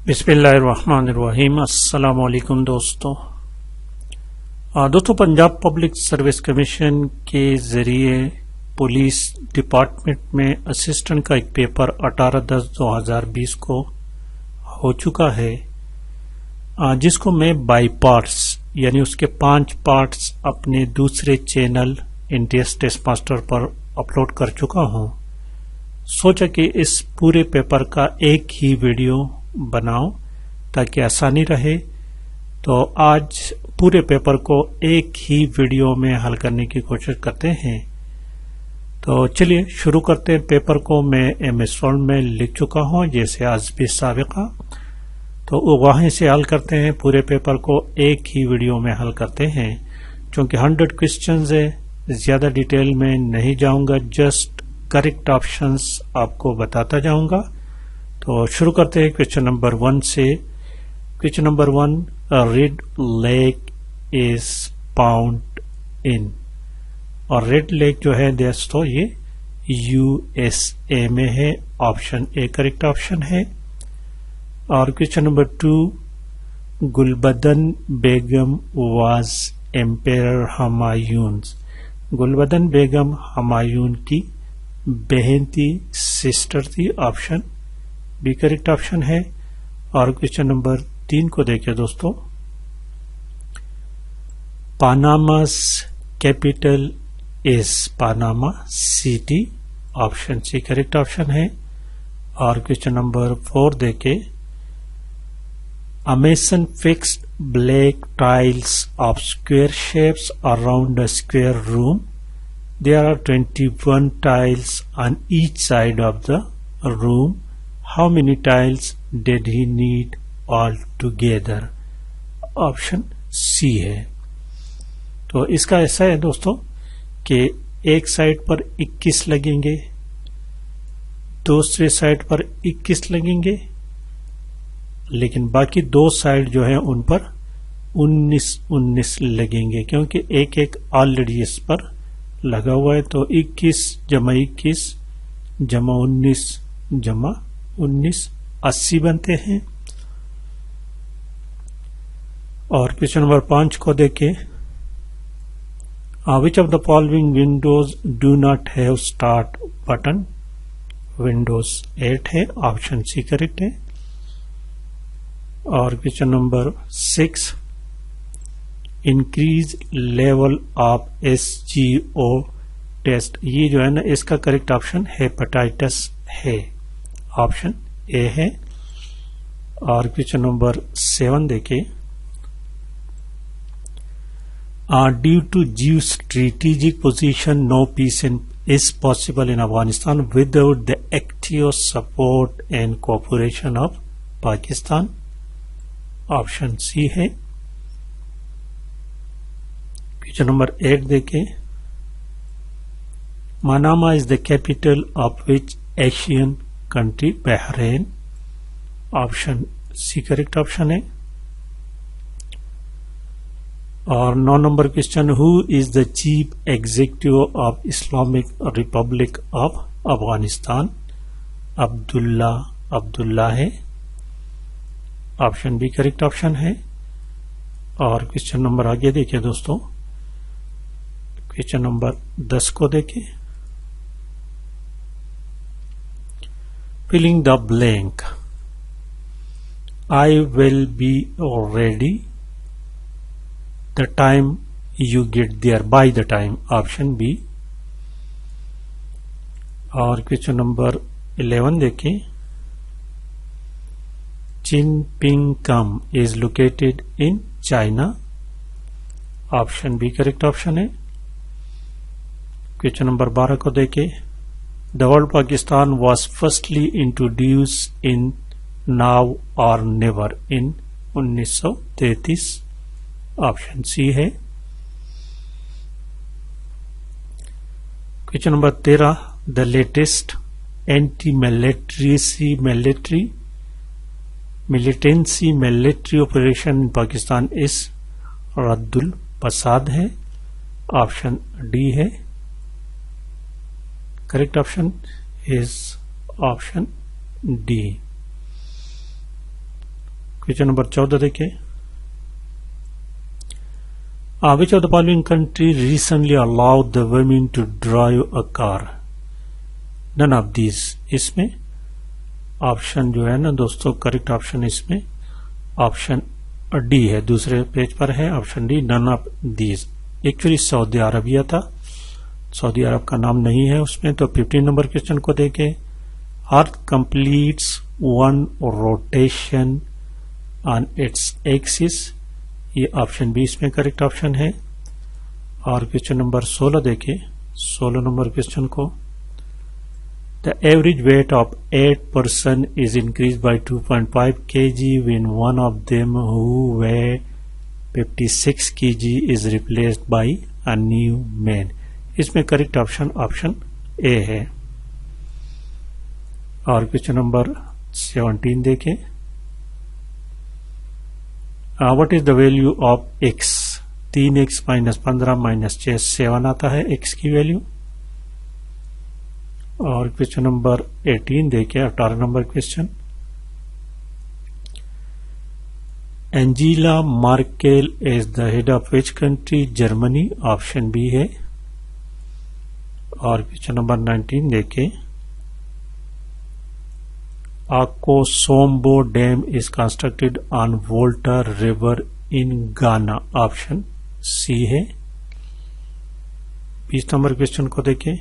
बिस्मिल्लाहिर्रहमानिर्रहीम। अस्सलाम वालेकुम दोस्तों। पंजाब पब्लिक सर्विस कमीशन के जरिए पुलिस डिपार्टमेंट में असिस्टेंट का एक पेपर 18/10/2020 को हो चुका है, जिसको मैं बाय पार्ट्स यानी उसके 5 पार्ट्स अपने दूसरे चैनल इंडियस टेस्ट मास्टर पर अपलोड कर चुका हूं। सोचा कि इस पूरे पेपर का एक ही वीडियो बनाओ ताकि आसानी रहे। तो आज पूरे पेपर को एक ही वीडियो में हल करने की कोशिश करते हैं। तो चलिए शुरू करते हैं। पेपर को मैं MS Word में लिख चुका हूं जैसे आज भी साबिका। तो वहीं से हल करते हैं। पूरे पेपर को एक ही वीडियो में हल करते हैं। क्योंकि 100 क्वेश्चंस है, ज्यादा डिटेल में नहीं जाऊंगा, जस्ट करेक्ट ऑप्शंस आपको बताता जाऊंगा। तो शुरू करते हैं क्वेश्चन नंबर 1 से। Question number 1, red lake is found in, और रेड लेक जो है दोस्तों ये USA में है। ऑप्शन ए करेक्ट ऑप्शन है। और question number 2, Gulbadan Begum was emperor Humayun, Gulbadan Begum Humayun की बहन थी, सिस्टर थी। ऑप्शन बी करेक्ट ऑप्शन है। और क्वेश्चन नंबर 3 को देखिए दोस्तों, Panama's capital is Panama city. Option C correct option है। और क्वेश्चन नंबर 4 देखे, a mason fixed black tiles of square shapes around a square room. There are 21 tiles on each side of the room. How many tiles did he need altogether? Option C है। तो इसका ऐसा है दोस्तों कि एक side पर 21 लगेंगे, दूसरे साइड पर 21 लगेंगे, लेकिन बाकी दो साइड जो है उन पर 19 लगेंगे, क्योंकि एक एक ऑलरेडी इस पर लगा हुआ है। तो 21 जमा 21 जमा 19 जमा 19 80 बनते हैं। और क्वेश्चन नंबर 5 को देखें, which of the following Windows do not have start button. Windows 8 है। ऑप्शन सी करेक्ट है। और question number 6, increase level of SGO test, ये जो है ना इसका करेक्ट ऑप्शन हेपेटाइटिस है। ऑप्शन ए है। और क्वेश्चन नंबर 7 देखिए, due to geostrategic position no peace is possible in Afghanistan without the active support and cooperation of Pakistan. Option C है। क्वेश्चन नंबर 8 देखें, Manama is the capital of which Asian country. Bahrain. Option C correct option है। और 9 number question, who is the chief executive of Islamic republic of Afghanistan. Abdullah है। Option B correct option है। और question number आगे देखिए दोस्तों, question number 10 को देखें, filling the blank. I will be ready the time you get there, by the time. Option B. और question number 11 देखें, चिनपिंगकम is located in China. Option B correct option है। Question number 12 को देखें, the word Pakistan was firstly introduce in now or never in 1933। Option C है। Question number 13, the latest anti militancy operation in Pakistan is Raddul Fasaad है। Option D है। Correct option is option D. Question number 14 देखें, which of the following country recently allowed the women to drive a car? None of these. इसमें option जो है ना दोस्तों, correct option इसमें option D है, दूसरे पेज पर है option D, none of these. Actually Saudi Arabia था, सऊदी अरब का नाम नहीं है उसमें। तो 15 नंबर क्वेश्चन को देखें, earth completes one rotation on its axis, ये ऑप्शन बी इसमें करेक्ट ऑप्शन है। और क्वेश्चन नंबर 16 देखें, 16 नंबर क्वेश्चन को, the average weight of 8 person is increased by 2.5 kg when one of them who weigh 56 kg is replaced by a new man। इसमें correct option option A है। और question number 17 देखें, what is the value of x? 3x minus 15 minus 6 7 आता है x की value. और question number 18 देखें, 18 number question, Angela Merkel is the head of which country? Germany, option B है। और क्वेश्चन नंबर 19 देखें, Akosombo Dam is constructed on Volta River in Ghana, option C है। 20 number question को देखें,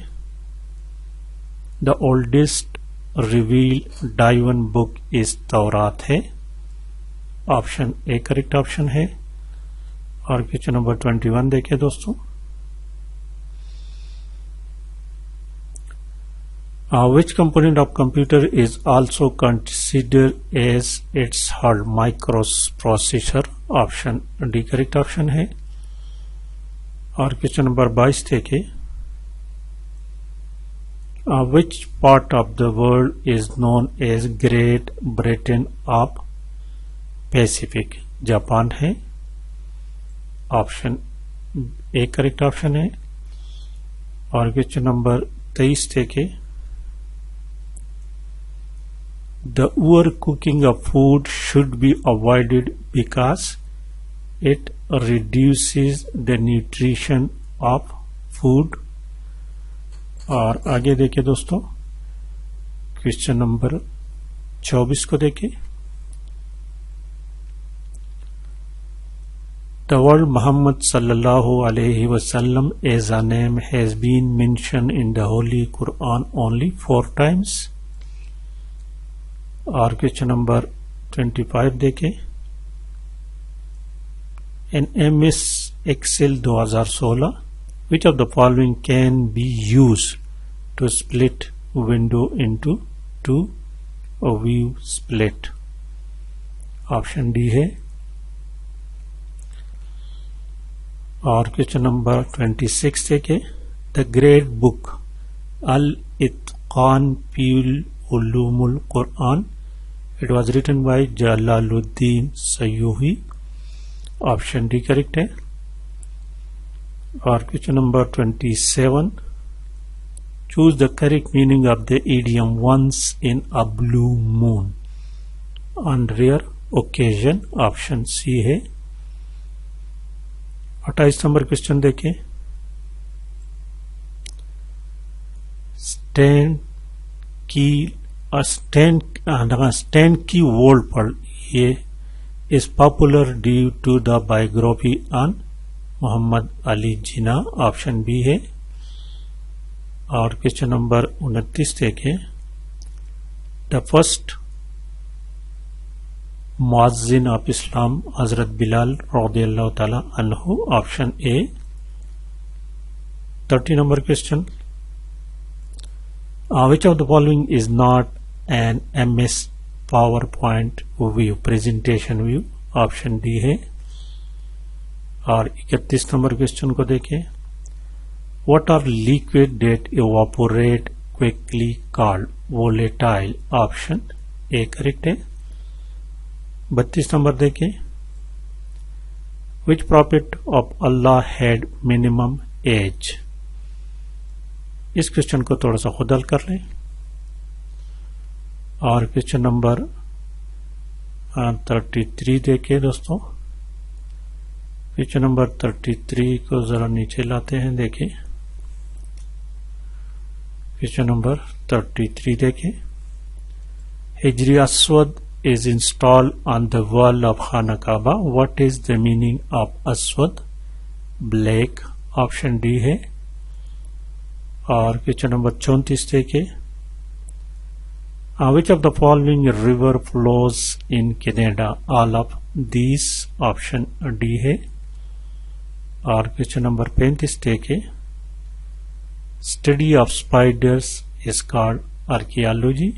the oldest revealed divine book is Taurat है, option A correct option है। और question number 21 देखें दोस्तों, which component of computer is also considered as its hard microprocessor? Option D correct option है। और क्वेश्चन नंबर 22 देखें, which part of the world is known as Great Britain of Pacific? Japan है, option A correct option है। और question number 23 देखें, the overcooking of food should be avoided because it reduces the nutrition of food। और आगे देखिए दोस्तों, question number 24 को देखें, the word Muhammad sallallahu alaihi wasallam as a name has been mentioned in the Holy Quran only 4 times। और question number 25 देखें, इन MS Excel 2016 which of the following can be used to split window into 2 view split? Option D है। और question number 26 देखें, the great book Al Itqan Fi Uloomul Quran, it was written by Jalaluddin Suyuti, option D correct है। और question number 27, choose the correct meaning of the idiom once in a blue moon on rare occasion, option C है। 28 number question देखें, stand की world पर ये is popular due to the biography on Muhammad Ali Jinnah, option B है। और question number 29 देखें, the first मुअज्जिन of Islam हजरत बिलाल रज़ियल्लाहु ताला अन्हु, option A. 30 number question, which of the following is not an MS PowerPoint view, presentation view, option D है। और 31 number question को देखें, what are liquid that evaporate quickly called volatile, option A correct है। 32 number देखें, which prophet of Allah had minimum age? इस question को थोड़ा सा खुद हल कर लें। और क्वेश्चन नंबर 33 देखे दोस्तों। क्वेश्चन नंबर 33 को जरा नीचे लाते हैं, देखें। क्वेश्चन नंबर 33 देखें। हिजरी Aswad is installed on the wall of Khana Kaaba. What is the meaning of Aswad? Black. Option D है। और क्वेश्चन नंबर 34 देखे। Which of the following river flows in Canada? All of these. Option D है। और question number 35 देखे। Study of spiders is called archaeology.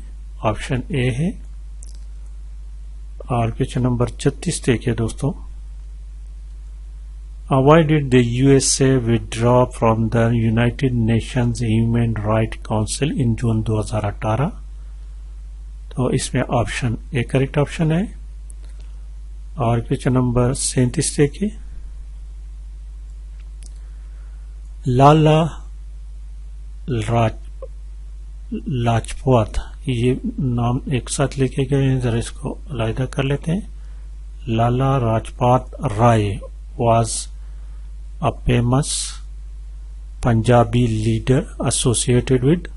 Option A है। और question number 36 देखिए दोस्तों। Why did the USA withdraw from the United Nations Human Rights Council in जून 2018? तो इसमें option A correct option है। और क्वेश्चन नंबर 37 देखिए। लाला लाजपत, ये नाम एक साथ लिखे गए हैं, जरा इसको अलग कर लेते हैं। Lala Lajpat Rai was a famous Punjabi leader associated with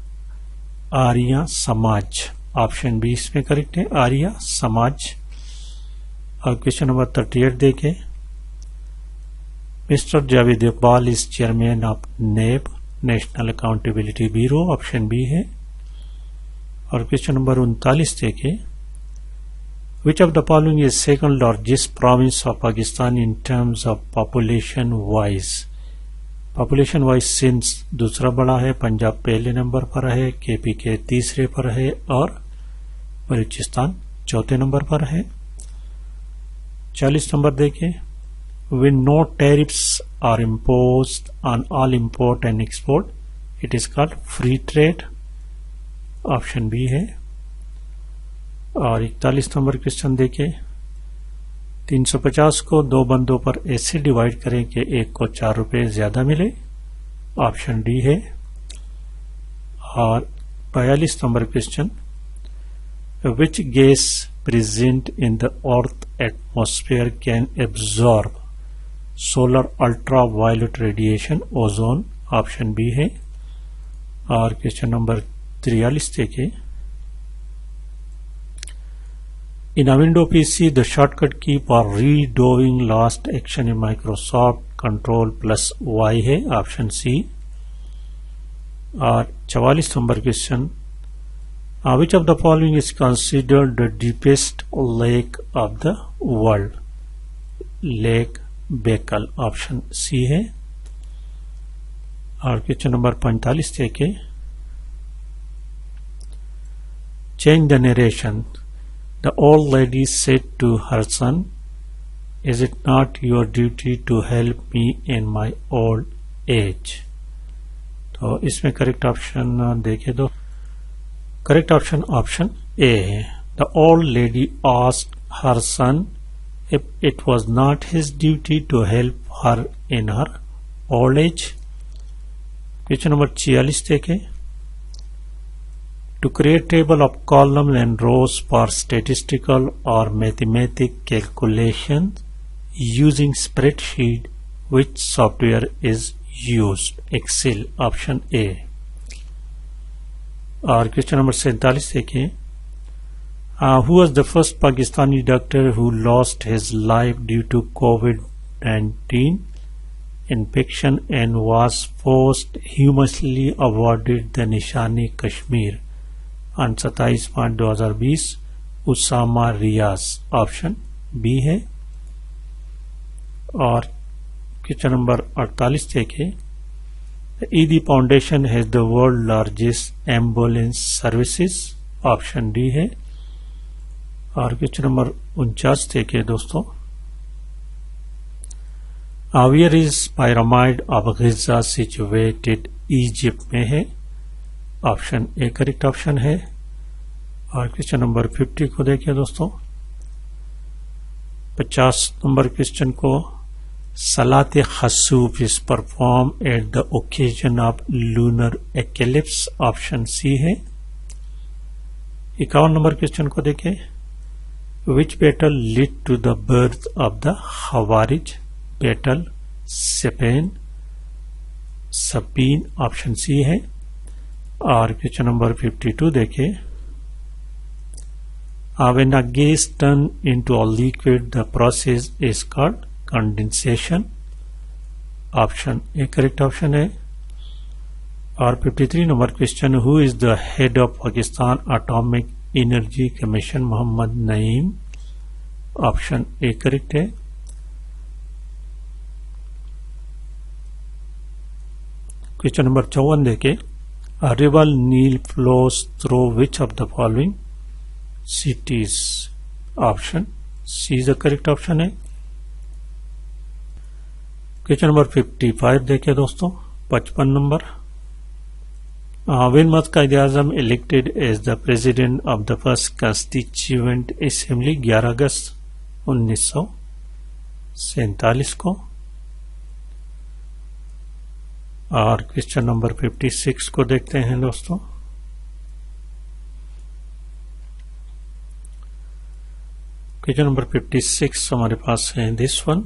Arya समाज। ऑप्शन बी इसमें करेक्ट है, आर्या समाज। और क्वेश्चन नंबर 38 देखें। Mister Javed Iqbal is chairman of NAB, national accountability bureau. Option B है। और क्वेश्चन नंबर 39 देखें। Which of the following is second largest province of Pakistan in terms of population wise? Population wise Sindh दूसरा बड़ा है, पंजाब पहले नंबर पर है, केपी के तीसरे पर है और बलूचिस्तान चौथे नंबर पर है। 40 नंबर देखें। When no tariffs are imposed on all import and export, it is called free trade. Option B है। और 41 नंबर क्वेश्चन देखें। 350 को दो बंदों पर ऐसे डिवाइड करें कि एक को 4 रुपए ज्यादा मिले। ऑप्शन डी है। और 42 नंबर question. Which gas present in the earth atmosphere can absorb solar ultra violet radiation? Ozone. Option B है। और क्वेश्चन नंबर 43 देखें। In a window PC the shortcut key for redoing last action in Microsoft Ctrl+Y है। Option C. और 44 number question. Which of the following is considered the deepest lake of the world? Lake Baikal. Option C है। और question number 45 देखें। Change the narration. The old lady said to her son, is it not your duty to help me in my old age? तो इसमें correct option देखे तो correct option option A है। The old lady asked her son if it was not his duty to help her in her old age. Question number 46 देखें। To create table of columns and rows for statistical or mathematical calculation using spreadsheet, which software is used? Excel. Option A. और question number 47 देखें। Who was the first Pakistani doctor who lost his life due to COVID-19 infection and was posthumously awarded the Nishani-Kashmir on 27 March 2020? Usama Riaz. Option B है। और question number 48 देखें। The ED Foundation has the world largest ambulance services. Option D है। और question number 49 देखिए दोस्तों। Where is pyramid of Giza situated? Egypt में है। Option A correct option है। और क्वेश्चन नंबर 50 को देखिए दोस्तों। 50 नंबर क्वेश्चन को। Salat Khusuf is perform at the occasion of lunar eclipse. Option C है। 51 नंबर क्वेश्चन को देखें। Which battle led to the birth of the Khawarij? Battle Siffin, Siffin option C है। और क्वेश्चन नंबर 52 देखें। When a gas turns into a liquid, the process is called condensation. Option A correct option है। और 53 number question, who is the head of Pakistan atomic energy commission? Mohammad Naeem. Option A correct है। Question number 54 देखे। A river Nile flows through which of the following cities? Option C is the correct option है। Question number 55 देखे दोस्तों। 55 number, when was Quaid-e-Azam elected as the president of the first constituent assembly? 11 अगस्त 1947 को। और question number 56 को देखते हैं दोस्तों। Question number 56 हमारे पास है this one.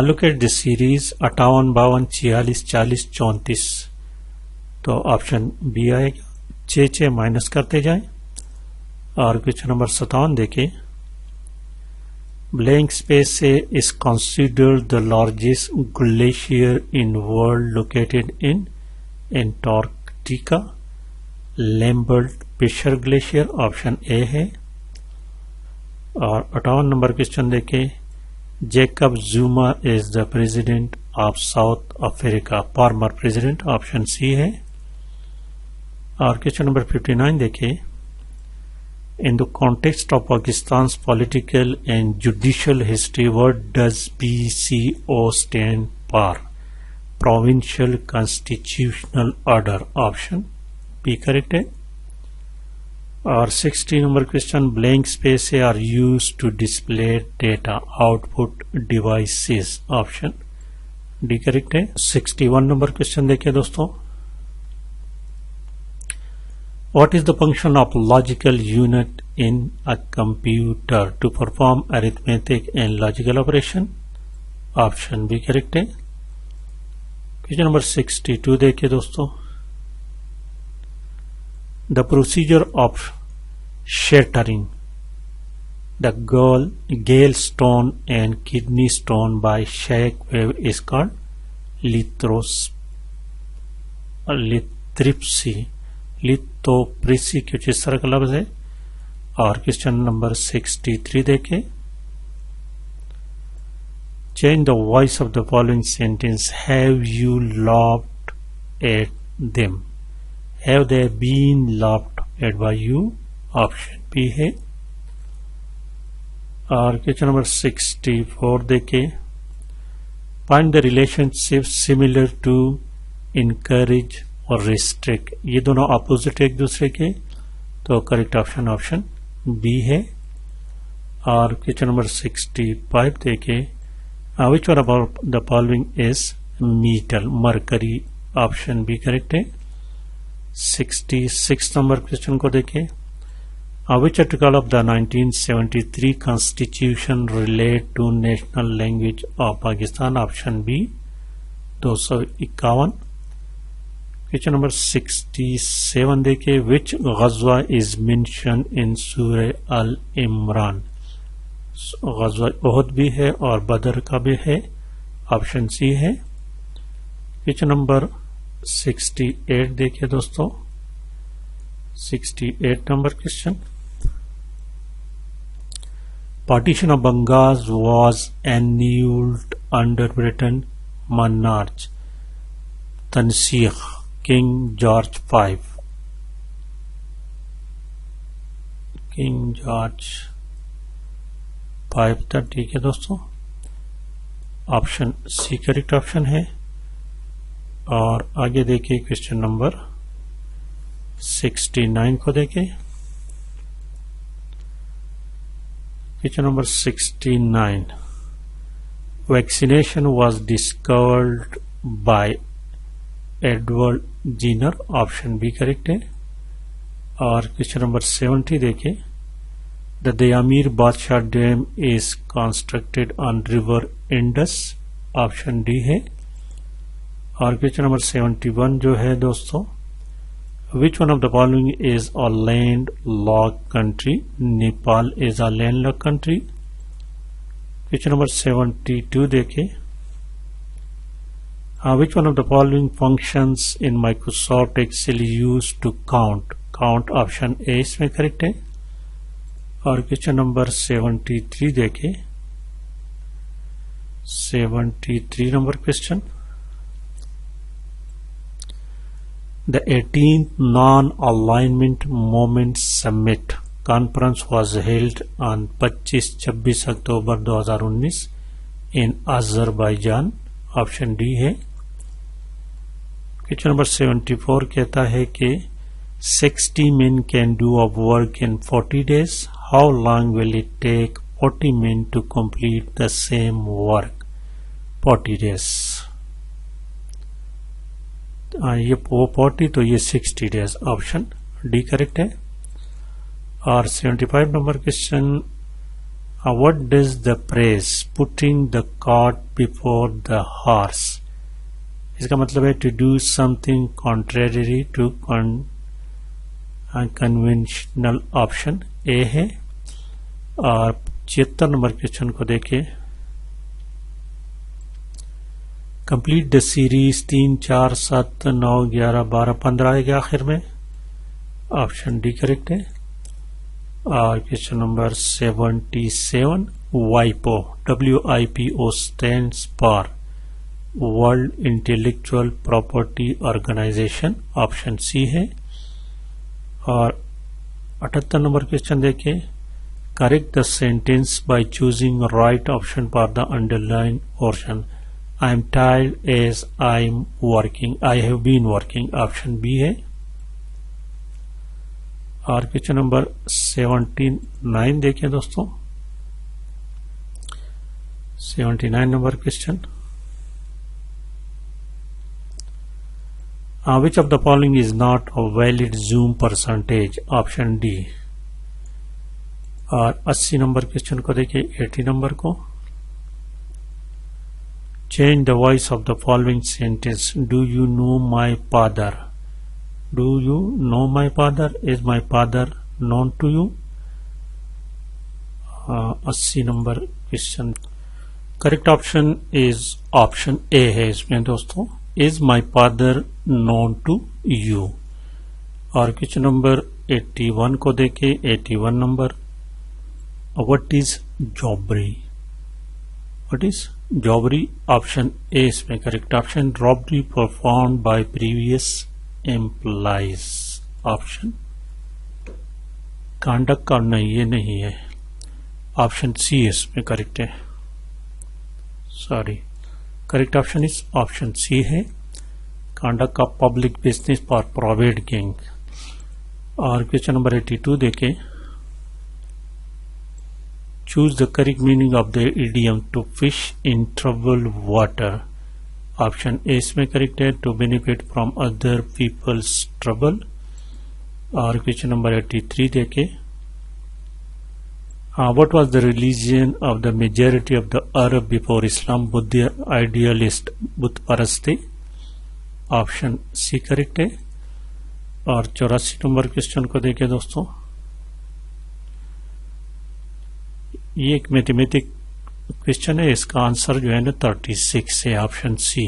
Look at the series 58, 52, 46, 40, 34। तो ऑप्शन बी आएगा। 6 माइनस करते जाएं। और क्वेश्चन नंबर 57 देखें। ब्लैंक स्पेस से is considered the largest glacier in world located in Antarctica. Lambert Fisher glacier option A है। और 58 नंबर क्वेश्चन देखें। Jacob Zuma is the president of South Africa. Former president option C है। और question number 59 देखें। In the context of Pakistan political and judicial history, what does PCO stand for? Provincial constitutional order. Option B correct है। और 60 number question. Blank space are use to display data output devices. Option D correct है। 61 number question देखिए दोस्तों। What is the function of logical unit in a computer to perform arithmetic and logical operation? Option B correct है। Question number 62 देखिए दोस्तों। The procedure of shattering the gale stone and kidney stone by shock wave is called लिथोप्रेसी कुछ इस तरह का लफ्ज है। और क्वेश्चन नंबर 63 देखें। Change the voice of the following sentence. Have you laughed at them? Have they been laughed at by you? Option B है। और क्वेश्चन नंबर 64 देखें। Find the relationship similar to encourage और restrict. ये दोनों opposite एक दूसरे के, तो करेक्ट ऑप्शन ऑप्शन बी है। और क्वेश्चन नंबर 65 देखें। Which one about the following is metal? Mercury. Option B correct है। 66 नंबर क्वेश्चन को देखें। Which article of the 1973 constitution relate to national language of Pakistan? Option B 251। Question number 67 देखे। विच गज़वा is mention in सूरह अल इमरान? गज़वा उहद भी है और बदर का भी है। ऑप्शन सी है। क्वेश्चन नंबर 68 देखिए दोस्तों। 68 number question. Partition of Bengal was annulled under Britain monarch? तनसीख किंग जॉर्ज 5। किंग जॉर्ज 5 था। ठीक है दोस्तों, ऑप्शन सी करेक्ट ऑप्शन है। और आगे देखिए क्वेश्चन नंबर 69 को देखें। Question number 69। Vaccination was discovered by Edward Jenner? Option B correct है। और क्वेश्चन नंबर 70 देखें। The Dayamir Badshah Dam is constructed on river Indus, option D है। और क्वेश्चन नंबर 71 जो है दोस्तों, which one of the following is a landlocked country? Nepal is a landlocked country। Question number 72 देखें, which one of the following functions in Microsoft Excel used to count? Count option A इसमें correct है। और question number 73 देखें, 73 number question, The 18th Non-Alignment Movement Summit conference was held on 25-26 October 2019 in Azerbaijan, option D है। Question number 74 कहता है कि 60 men can do a work in 40 days. How long will it take 40 men to complete the same work? 40 days। ये वो 40 तो ये 60 days, option D correct है। और 75 number question, what does the phrase putting the cart before the horse, इसका मतलब है to do something contrary to conventional, option A है। और 76 नंबर क्वेश्चन को देखें, कंप्लीट द सीरीज 3, 4, 7, 9, 11, 12, 15 के आखिर में, ऑप्शन डी करेक्ट है। और क्वेश्चन नंबर 77, वाइपो WIPO stands for world intellectual property organisation, option C है। और 78 नंबर क्वेश्चन देखें, correct the sentence by choosing right option for the underline portion. I am tired as I am working. I have been working, option B है। और question number 79 देखें दोस्तों, 79 number question, which of the following is not a valid zoom percentage, option D. और 80 number question को देखिए, 80 number को, change the voice of the following sentence. Do you know my father? Do you know my father? Is my father known to you? 80 number question, correct option is option A है इसमें दोस्तों, is my father known to you. और question number 81 को देखें, 81 number, what is jobbery, what is jobbery, option A इसमें correct option, robbery perform by previous employees, option conduct का नहीं, ये नहीं है, ऑप्शन सी इसमें करेक्ट है, sorry, correct option is option C है, कांडक्ट का public business for private gang. और क्वेश्चन नंबर 82 देखें, choose the correct meaning of the idiom to fish in troubled water, option A इसमें करेक्ट है, to benefit from other people's trouble। और question number 83 देखें, what was the religion of the majority of the Arab before Islam? Buddha idealist, बुत परस्ती, option C correct है। और 84 number question को देखें दोस्तों, ये एक मैथमेटिक क्वेश्चन है, इसका आंसर जो है ना 36 है, ऑप्शन सी।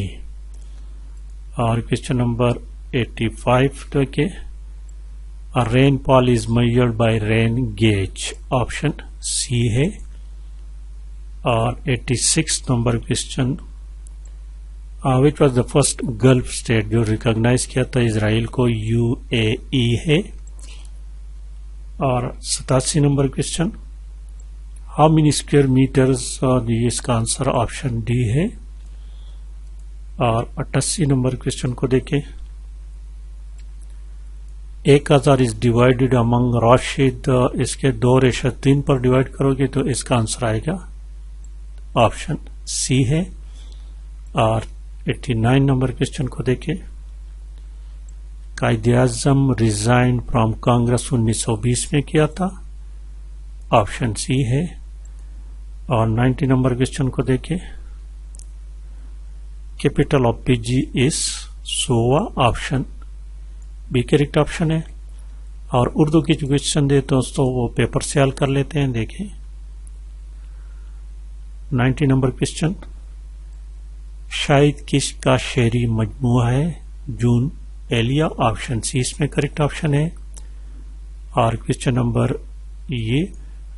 और क्वेश्चन नंबर 85 देखे, rainfall is measured by rain gauge, option C है। और 86 number question, which was the first gulf state जो रिकॉग्नाइज किया था इसराइल को, UAE है। और 87 number question, how many square metres, इसका आंसर ऑप्शन डी है। और 88 नंबर क्वेश्चन को देखें, 1000 इज डिवाइडेड अमंग राशिद, इसके 2:3 पर डिवाइड करोगे तो इसका आंसर आएगा ऑप्शन सी है। और 89 नंबर क्वेश्चन को देखें, कायदे आज़म रिजाइन फ्रॉम कांग्रेस 1920 में किया था, ऑप्शन सी है। और 90 नंबर क्वेश्चन को देखें, capital of Fiji is Suva, option B correct option है। और उर्दू की जो क्वेश्चन दे दोस्तों वो पेपर से हल कर लेते हैं। देखें 90 नंबर क्वेश्चन, शाहिद किसका शेरी मजमुआ है? जून एलिया, ऑप्शन सी इसमें करेक्ट ऑप्शन है। और क्वेश्चन नंबर ये,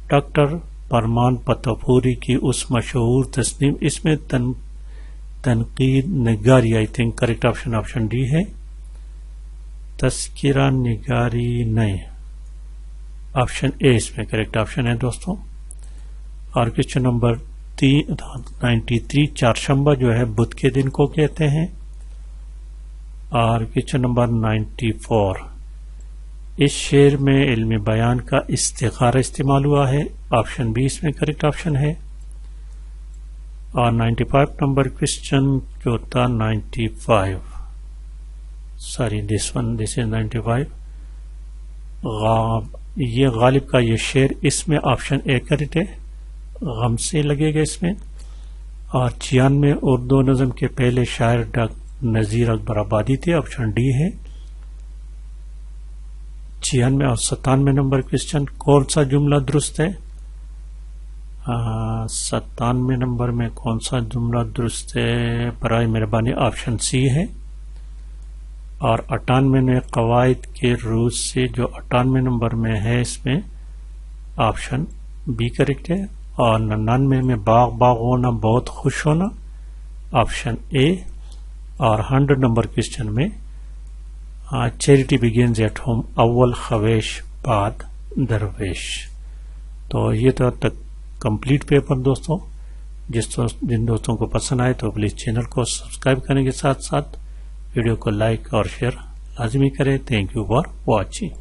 डॉक्टर परमान पतापूरी की उस मशहूर तस्नीम, इसमें तनकीद निगारी, I think correct option option D है। तस्किरा निगारी नहीं, ऑप्शन ए इसमें करेक्ट ऑप्शन है दोस्तों। और क्वेश्चन नंबर 93, चारशंबा जो है बुध के दिन को कहते हैं। और क्वेश्चन नंबर 94, इस शेर में इल्मी बयान का इस्तिखारा इस्तेमाल हुआ है, ऑप्शन बी इसमें करेक्ट ऑप्शन है। और 95 नंबर क्वेश्चन जो था 95, सॉरी दिस इज 95, ये गालिब का ये शेर, इसमें ऑप्शन ए करेक्ट है, गम से लगेगा इसमें। और 96 उर्दू नज़म के पहले शायर डॉक्टर नज़ीर अकबर आबादी थे, ऑप्शन डी है। 96 और 97 नंबर क्वेश्चन, कौन सा जुमला दुरुस्त है? 97 नंबर में कौन सा जुमला दुरुस्त है? बराए मेहरबानी ऑप्शन सी है। और 98 में कवायद के रूस से जो 98 नंबर में है इसमें ऑप्शन बी करेक्ट है। और 99 में बाग बाग होना बहुत खुश होना, ऑप्शन ए। और 100 नंबर क्वेश्चन में चैरिटी बिगिंस एट होम, अव्वल खवेश बाद दरवेश। तो ये तो तक कंप्लीट पेपर दोस्तों। जिन दोस्तों को पसंद आए तो प्लीज़ चैनल को सब्सक्राइब करने के साथ साथ वीडियो को लाइक और शेयर लाजमी करें। Thank you for watching.